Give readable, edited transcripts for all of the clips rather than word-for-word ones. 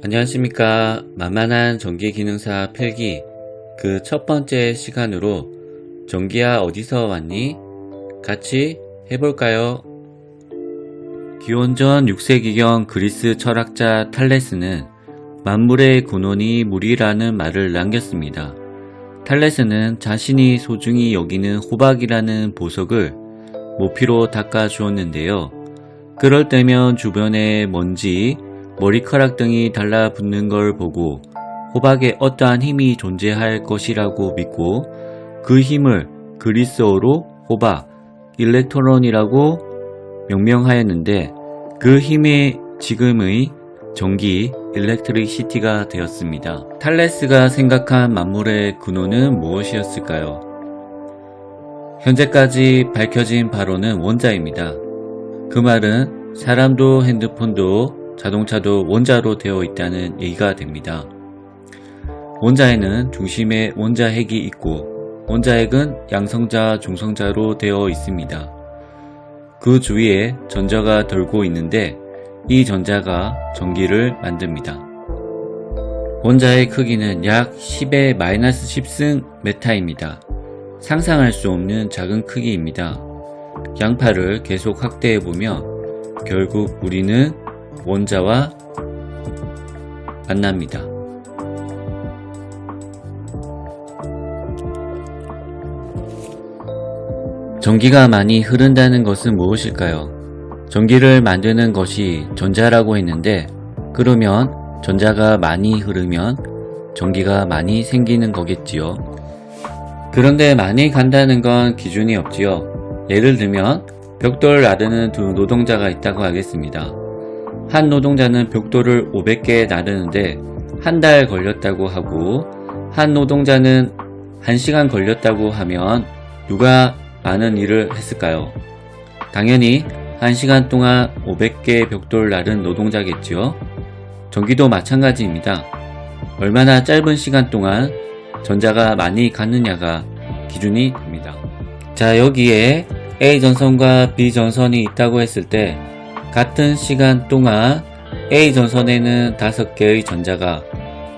안녕하십니까. 만만한 전기기능사 필기 그 첫 번째 시간으로 전기야 어디서 왔니? 같이 해볼까요? 기원전 6세기경 그리스 철학자 탈레스는 만물의 근원이 물이라는 말을 남겼습니다. 탈레스는 자신이 소중히 여기는 호박이라는 보석을 모피로 닦아 주었는데요. 그럴 때면 주변에 먼지, 머리카락 등이 달라붙는 걸 보고 호박에 어떠한 힘이 존재할 것이라고 믿고 그 힘을 그리스어로 호박, 일렉트론이라고 명명하였는데 그 힘이 지금의 전기, 일렉트리시티가 되었습니다. 탈레스가 생각한 만물의 근원은 무엇이었을까요? 현재까지 밝혀진 바로는 원자입니다. 그 말은 사람도 핸드폰도 자동차도 원자로 되어 있다는 얘기가 됩니다. 원자에는 중심에 원자핵이 있고 원자핵은 양성자, 중성자로 되어 있습니다. 그 주위에 전자가 돌고 있는데 이 전자가 전기를 만듭니다. 원자의 크기는 약 10의 -10승 메타입니다. 상상할 수 없는 작은 크기입니다. 양파를 계속 확대해보면 결국 우리는 원자와 만납니다. 전기가 많이 흐른다는 것은 무엇일까요? 전기를 만드는 것이 전자라고 했는데 그러면 전자가 많이 흐르면 전기가 많이 생기는 거겠지요. 그런데 많이 간다는 건 기준이 없지요. 예를 들면 벽돌을 나르는 두 노동자가 있다고 하겠습니다. 한 노동자는 벽돌을 500개 나르는데 한 달 걸렸다고 하고 한 노동자는 1시간 걸렸다고 하면 누가 많은 일을 했을까요? 당연히 1시간 동안 500개 벽돌을 나른 노동자겠지요. 전기도 마찬가지입니다. 얼마나 짧은 시간 동안 전자가 많이 갔느냐가 기준이 됩니다. 자, 여기에 A 전선과 B 전선이 있다고 했을 때 같은 시간 동안 A 전선에는 5개의 전자가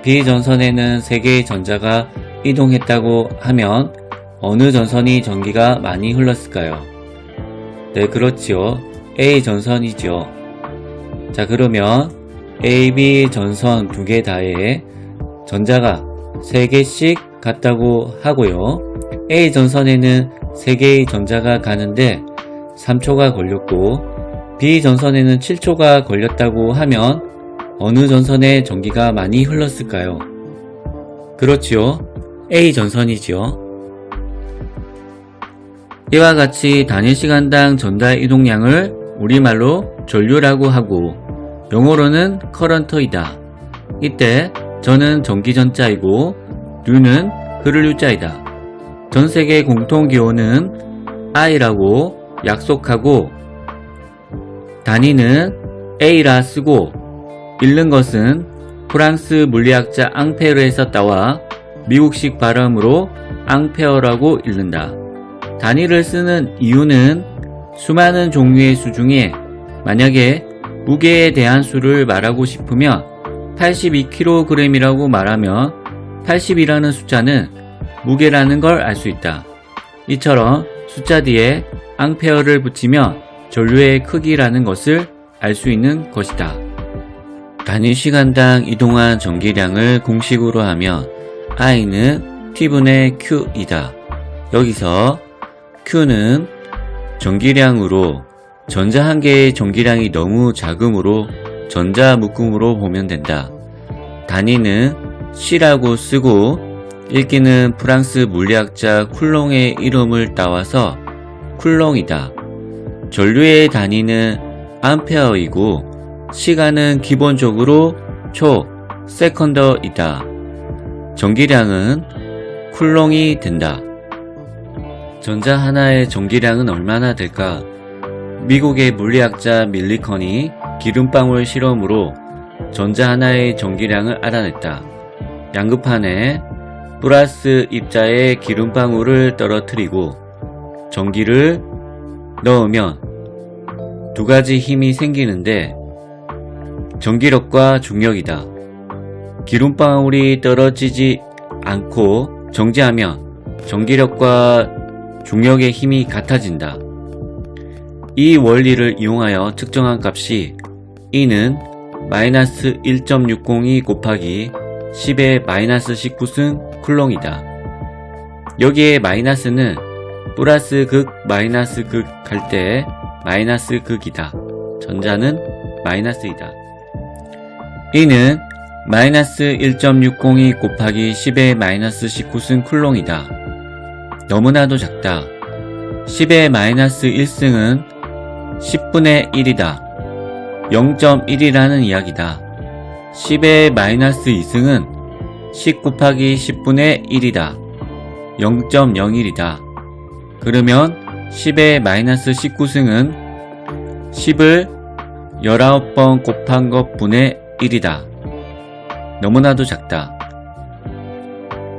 B 전선에는 3개의 전자가 이동했다고 하면 어느 전선이 전기가 많이 흘렀을까요? 네, 그렇지요. A 전선이지요. 자, 그러면 A, B 전선 2개 다에 전자가 3개씩 갔다고 하고요. A 전선에는 3개의 전자가 가는데 3초가 걸렸고 B 전선에는 7초가 걸렸다고 하면 어느 전선에 전기가 많이 흘렀을까요? 그렇지요. A 전선이지요. 이와 같이 단위 시간당 전자 이동량을 우리말로 전류라고 하고 영어로는 커런트이다. 이때 전은 전기전자이고 류는 흐를 유자이다. 전세계 공통기호는 I라고 약속하고 단위는 A라 쓰고 읽는 것은 프랑스 물리학자 앙페르에서 따와 미국식 발음으로 앙페어라고 읽는다. 단위를 쓰는 이유는 수많은 종류의 수 중에 만약에 무게에 대한 수를 말하고 싶으면 82kg이라고 말하면 80이라는 숫자는 무게라는 걸 알 수 있다. 이처럼 숫자 뒤에 앙페어를 붙이면 전류의 크기라는 것을 알 수 있는 것이다. 단위 시간당 이동한 전기량을 공식으로 하면 I는 T분의 Q이다. 여기서 Q는 전기량으로 전자 한 개의 전기량이 너무 작으므로 전자 묶음으로 보면 된다. 단위는 C라고 쓰고 읽기는 프랑스 물리학자 쿨롱의 이름을 따와서 쿨롱이다. 전류의 단위는 암페어이고 시간은 기본적으로 초, 세컨더이다. 전기량은 쿨롱이 된다. 전자 하나의 전기량은 얼마나 될까? 미국의 물리학자 밀리컨이 기름방울 실험으로 전자 하나의 전기량을 알아냈다. 양극판에 플러스 입자에 기름방울을 떨어뜨리고 전기를 넣으면 두 가지 힘이 생기는데 전기력과 중력이다. 기름방울이 떨어지지 않고 정지하면 전기력과 중력의 힘이 같아진다. 이 원리를 이용하여 측정한 값이 E는 마이너스 1.602 곱하기 10의 마이너스 19승 쿨롱이다. 여기에 마이너스는 플러스 극 마이너스 극 할 때 마이너스 극이다. 전자는 마이너스이다. E는 마이너스 1.602 곱하기 10의 마이너스 19승 쿨롱이다. 너무나도 작다. 10의 마이너스 1승은 10분의 1이다. 0.1이라는 이야기다. 10의 마이너스 2승은 10 곱하기 10분의 1이다. 0.01이다. 그러면 10의 마이너스 19승은 10을 19번 곱한 것 분의 1이다. 너무나도 작다.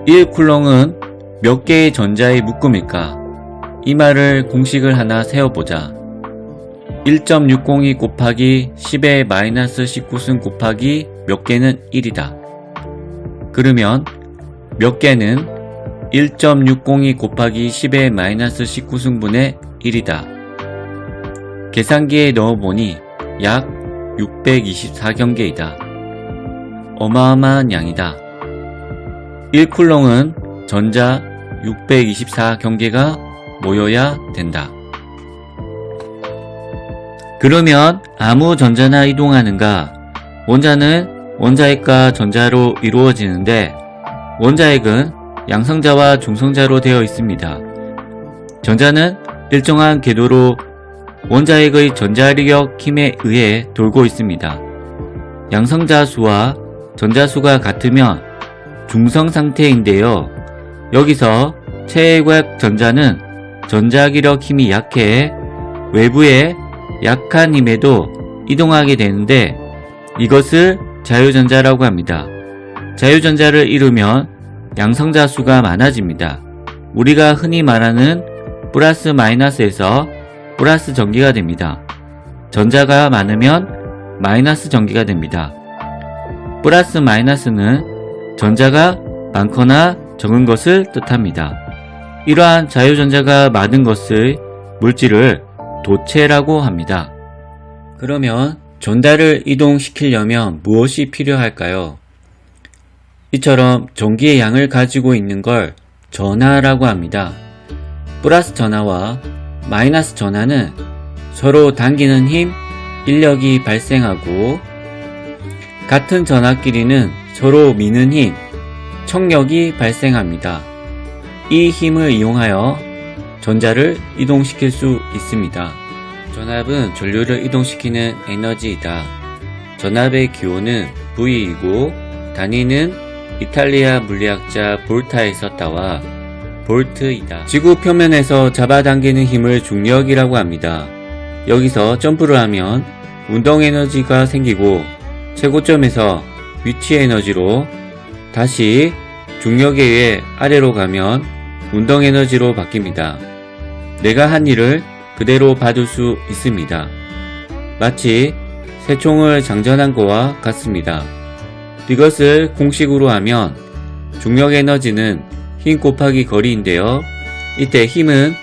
1쿨롱은 몇 개의 전자의 묶음일까? 이 말을 공식을 하나 세워보자. 1.602 곱하기 10의 마이너스 19승 곱하기 몇 개는 1이다. 그러면 몇 개는 1.602 곱하기 10의 마이너스 19승분의 1이다. 계산기에 넣어보니 약 624경계이다. 어마어마한 양이다. 1쿨롱은 전자 624경계가 모여야 된다. 그러면 아무 전자나 이동하는가? 원자는 원자핵과 전자로 이루어지는데 원자핵은 양성자와 중성자로 되어 있습니다. 전자는 일정한 궤도로 원자핵의 전자력 힘에 의해 돌고 있습니다. 양성자 수와 전자 수가 같으면 중성 상태인데요. 여기서 최외곽 전자는 전자기력 힘이 약해 외부에 약한 힘에도 이동하게 되는데 이것을 자유전자라고 합니다. 자유전자를 이루면 양성자 수가 많아집니다. 우리가 흔히 말하는 플러스 마이너스에서 플러스 전기가 됩니다. 전자가 많으면 마이너스 전기가 됩니다. 플러스 마이너스는 전자가 많거나 적은 것을 뜻합니다. 이러한 자유전자가 많은 것의 물질을 도체라고 합니다. 그러면 전자를 이동시키려면 무엇이 필요할까요? 이처럼 전기의 양을 가지고 있는 걸 전하라고 합니다. 플러스 전하와 마이너스 전하는 서로 당기는 힘, 인력이 발생하고 같은 전하끼리는 서로 미는 힘, 청력이 발생합니다. 이 힘을 이용하여 전자를 이동시킬 수 있습니다. 전압은 전류를 이동시키는 에너지이다. 전압의 기호는 V이고 단위는 이탈리아 물리학자 볼타에서 따와 볼트이다. 지구 표면에서 잡아당기는 힘을 중력이라고 합니다. 여기서 점프를 하면 운동 에너지가 생기고 최고점에서 위치 에너지로 다시 중력에 의해 아래로 가면 운동 에너지로 바뀝니다. 내가 한 일을 그대로 받을 수 있습니다. 마치 새총을 장전한 것과 같습니다. 이것을 공식으로 하면 중력 에너지는 힘 곱하기 거리인데요. 이때 힘은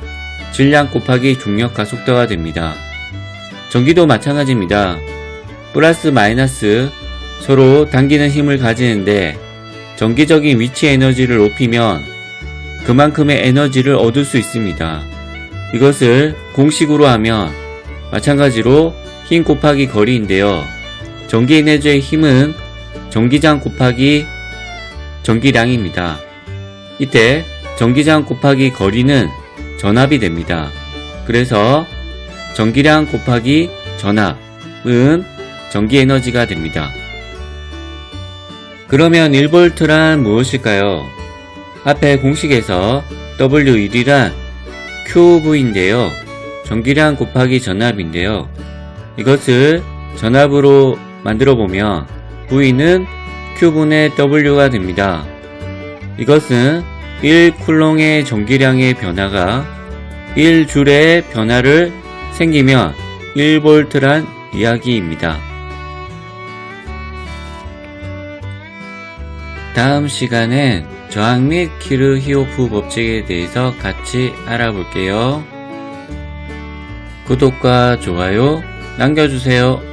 질량 곱하기 중력 가속도가 됩니다. 전기도 마찬가지입니다. 플러스 마이너스 서로 당기는 힘을 가지는데 전기적인 위치 에너지를 높이면 그만큼의 에너지를 얻을 수 있습니다. 이것을 공식으로 하면 마찬가지로 힘 곱하기 거리인데요. 전기 에너지의 힘은 전기장 곱하기 전기량입니다. 이때 전기장 곱하기 거리는 전압이 됩니다. 그래서 전기량 곱하기 전압은 전기 에너지가 됩니다. 그러면 1V란 무엇일까요? 앞에 공식에서 W1이란 QV인데요. 전기량 곱하기 전압인데요. 이것을 전압으로 만들어 보면 V는 Q분의 W가 됩니다. 이것은 1쿨롱의 전기량의 변화가 1줄의 변화를 생기면 1V란 이야기입니다. 다음 시간엔 저항 및 키르히오프 법칙에 대해서 같이 알아볼게요. 구독과 좋아요 남겨주세요.